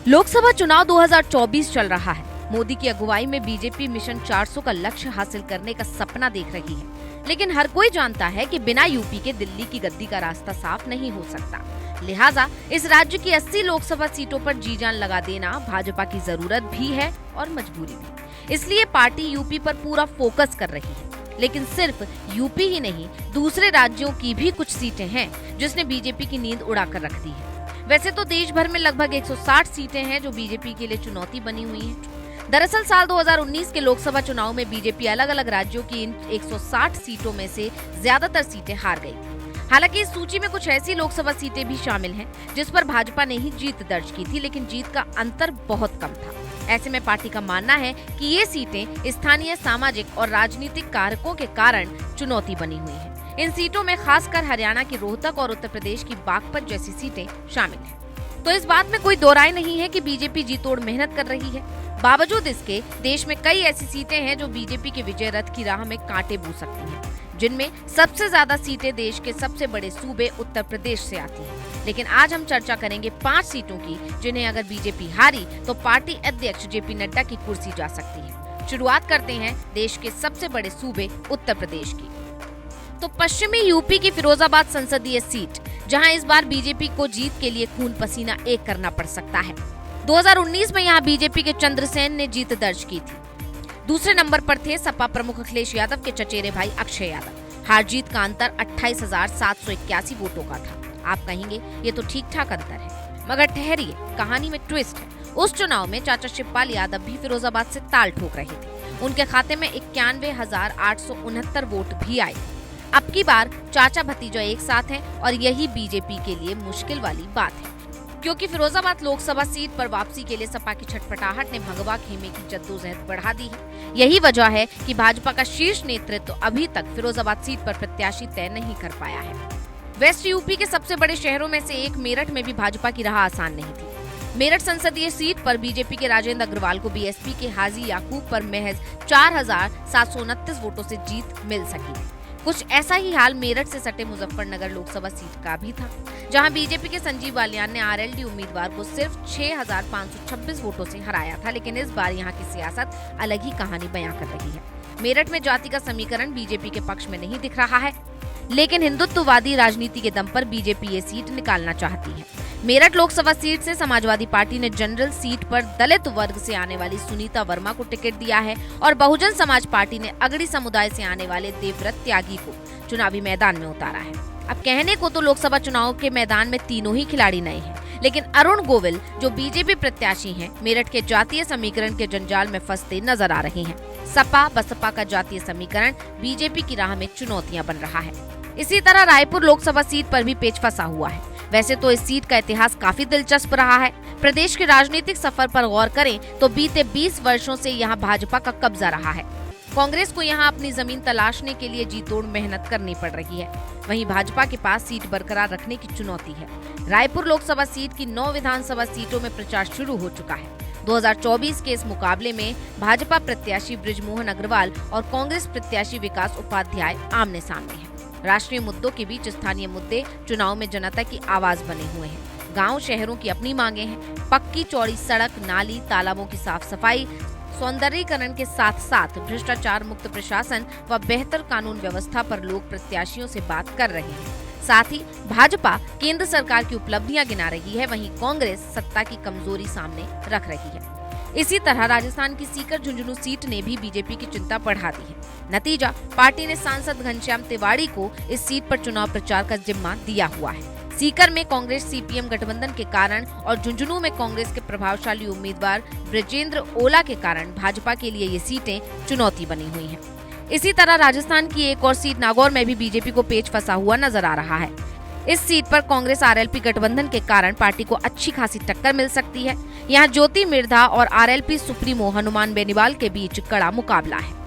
लोकसभा चुनाव 2024 चल रहा है। मोदी की अगुवाई में बीजेपी मिशन 400 का लक्ष्य हासिल करने का सपना देख रही है, लेकिन हर कोई जानता है कि बिना यूपी के दिल्ली की गद्दी का रास्ता साफ नहीं हो सकता। लिहाजा इस राज्य की 80 लोकसभा सीटों पर जी जान लगा देना भाजपा की जरूरत भी है और मजबूरी भी। इसलिए पार्टी यूपी पर पूरा फोकस कर रही है, लेकिन सिर्फ यूपी ही नहीं, दूसरे राज्यों की भी कुछ सीटें हैं जिसने बीजेपी की नींद उड़ा कर रख दी है। वैसे तो देश भर में लगभग 160 सीटें हैं जो बीजेपी के लिए चुनौती बनी हुई हैं। दरअसल साल 2019 के लोकसभा चुनाव में बीजेपी अलग अलग राज्यों की इन 160 सीटों में से ज्यादातर सीटें हार गई थी। हालांकि इस सूची में कुछ ऐसी लोकसभा सीटें भी शामिल हैं जिस पर भाजपा ने ही जीत दर्ज की थी, लेकिन जीत का अंतर बहुत कम था। ऐसे में पार्टी का मानना है कि ये सीटें स्थानीय सामाजिक और राजनीतिक कारकों के कारण चुनौती बनी हुई है। इन सीटों में खासकर हरियाणा की रोहतक और उत्तर प्रदेश की बागपत जैसी सीटें शामिल हैं। तो इस बात में कोई दो राय नहीं है कि बीजेपी जी तोड़ मेहनत कर रही है। बावजूद इसके देश में कई ऐसी सीटें हैं जो बीजेपी के विजय रथ की राह में कांटे बो सकती हैं, जिनमें सबसे ज्यादा सीटें देश के सबसे बड़े सूबे उत्तर प्रदेश से आती हैं। लेकिन आज हम चर्चा करेंगे 5 सीटों की जिन्हें अगर बीजेपी हारी तो पार्टी अध्यक्ष जेपी नड्डा की कुर्सी जा सकती है। शुरुआत करते हैं देश के सबसे बड़े सूबे उत्तर प्रदेश की। तो पश्चिमी यूपी की फिरोजाबाद संसदीय सीट, जहां इस बार बीजेपी को जीत के लिए खून पसीना एक करना पड़ सकता है। 2019 में यहां बीजेपी के चंद्रसेन ने जीत दर्ज की थी। दूसरे नंबर पर थे सपा प्रमुख अखिलेश यादव के चचेरे भाई अक्षय यादव। हार जीत का अंतर 28,781 वोटों का था। आप कहेंगे ये तो ठीक ठाक अंतर है, मगर ठहरिए, कहानी में ट्विस्ट है। उस चुनाव में चाचा शिवपाल यादव भी फिरोजाबाद से ताल ठोक रहे थे। उनके खाते में 91,869 वोट भी आए। अब की बार चाचा भतीजा एक साथ हैं और यही बीजेपी के लिए मुश्किल वाली बात है, क्योंकि फिरोजाबाद लोकसभा सीट पर वापसी के लिए सपा की छटपटाहट ने भगवा खेमे की जद्दोजहद बढ़ा दी है। यही वजह है कि भाजपा का शीर्ष नेतृत्व अभी तक फिरोजाबाद सीट पर प्रत्याशी तय नहीं कर पाया है। वेस्ट यूपी के सबसे बड़े शहरों में से एक मेरठ में भी भाजपा की राह आसान नहीं थी। मेरठ संसदीय सीट पर बीजेपी के राजेंद्र अग्रवाल को बीएसपी के हाजी याकूब पर महज 4,729 वोटों से जीत मिल सकी। कुछ ऐसा ही हाल मेरठ से सटे मुजफ्फरनगर लोकसभा सीट का भी था, जहां बीजेपी के संजीव बालियान ने आरएलडी उम्मीदवार को सिर्फ 6,526 वोटों से हराया था। लेकिन इस बार यहां की सियासत अलग ही कहानी बयां कर रही है। मेरठ में जाति का समीकरण बीजेपी के पक्ष में नहीं दिख रहा है, लेकिन हिंदुत्ववादी राजनीति के दम पर बीजेपी ये सीट निकालना चाहती है। मेरठ लोकसभा सीट से समाजवादी पार्टी ने जनरल सीट पर दलित वर्ग से आने वाली सुनीता वर्मा को टिकट दिया है और बहुजन समाज पार्टी ने अगड़ी समुदाय से आने वाले देवव्रत त्यागी को चुनावी मैदान में उतारा है। अब कहने को तो लोकसभा चुनाव के मैदान में तीनों ही खिलाड़ी नए हैं, लेकिन अरुण गोविल जो बीजेपी प्रत्याशी हैं, मेरठ के जातीय समीकरण के जंजाल में फंसते नजर आ रहे हैं। सपा बसपा का जातीय समीकरण बीजेपी की राह में चुनौतियां बन रहा है। इसी तरह रायपुर लोकसभा सीट पर भी पेच फंसा हुआ है। वैसे तो इस सीट का इतिहास काफी दिलचस्प रहा है। प्रदेश के राजनीतिक सफर पर गौर करें तो बीते 20 वर्षों से यहाँ भाजपा का कब्जा रहा है। कांग्रेस को यहाँ अपनी जमीन तलाशने के लिए जी तोड़ मेहनत करनी पड़ रही है। वहीं भाजपा के पास सीट बरकरार रखने की चुनौती है। रायपुर लोकसभा सीट की 9 विधानसभा सीटों में प्रचार शुरू हो चुका है। 2024 के इस मुकाबले में भाजपा प्रत्याशी बृजमोहन अग्रवाल और कांग्रेस प्रत्याशी विकास उपाध्याय आमने सामने हैं। राष्ट्रीय मुद्दों के बीच स्थानीय मुद्दे चुनाव में जनता की आवाज बने हुए हैं। गांव शहरों की अपनी मांगे हैं। पक्की चौड़ी सड़क, नाली, तालाबों की साफ सफाई, सौंदर्यीकरण के साथ साथ भ्रष्टाचार मुक्त प्रशासन व बेहतर कानून व्यवस्था पर लोग प्रत्याशियों से बात कर रहे हैं। साथ ही भाजपा केंद्र सरकार की उपलब्धियां गिना रही है, वहीं कांग्रेस सत्ता की कमजोरी सामने रख रही है। इसी तरह राजस्थान की सीकर झुंझुनू सीट ने भी बीजेपी की चिंता बढ़ा दी है। नतीजा, पार्टी ने सांसद घनश्याम तिवारी को इस सीट पर चुनाव प्रचार का जिम्मा दिया हुआ है। सीकर में कांग्रेस सीपीएम गठबंधन के कारण और झुंझुनू में कांग्रेस के प्रभावशाली उम्मीदवार ब्रजेंद्र ओला के कारण भाजपा के लिए ये सीटें चुनौती बनी हुई हैं। इसी तरह राजस्थान की एक और सीट नागौर में भी बीजेपी को पेच फंसा हुआ नजर आ रहा है। इस सीट पर कांग्रेस आरएलपी गठबंधन के कारण पार्टी को अच्छी खासी टक्कर मिल सकती है। यहाँ ज्योति मिर्धा और आरएलपी सुप्रीमो हनुमान बेनीवाल के बीच कड़ा मुकाबला है।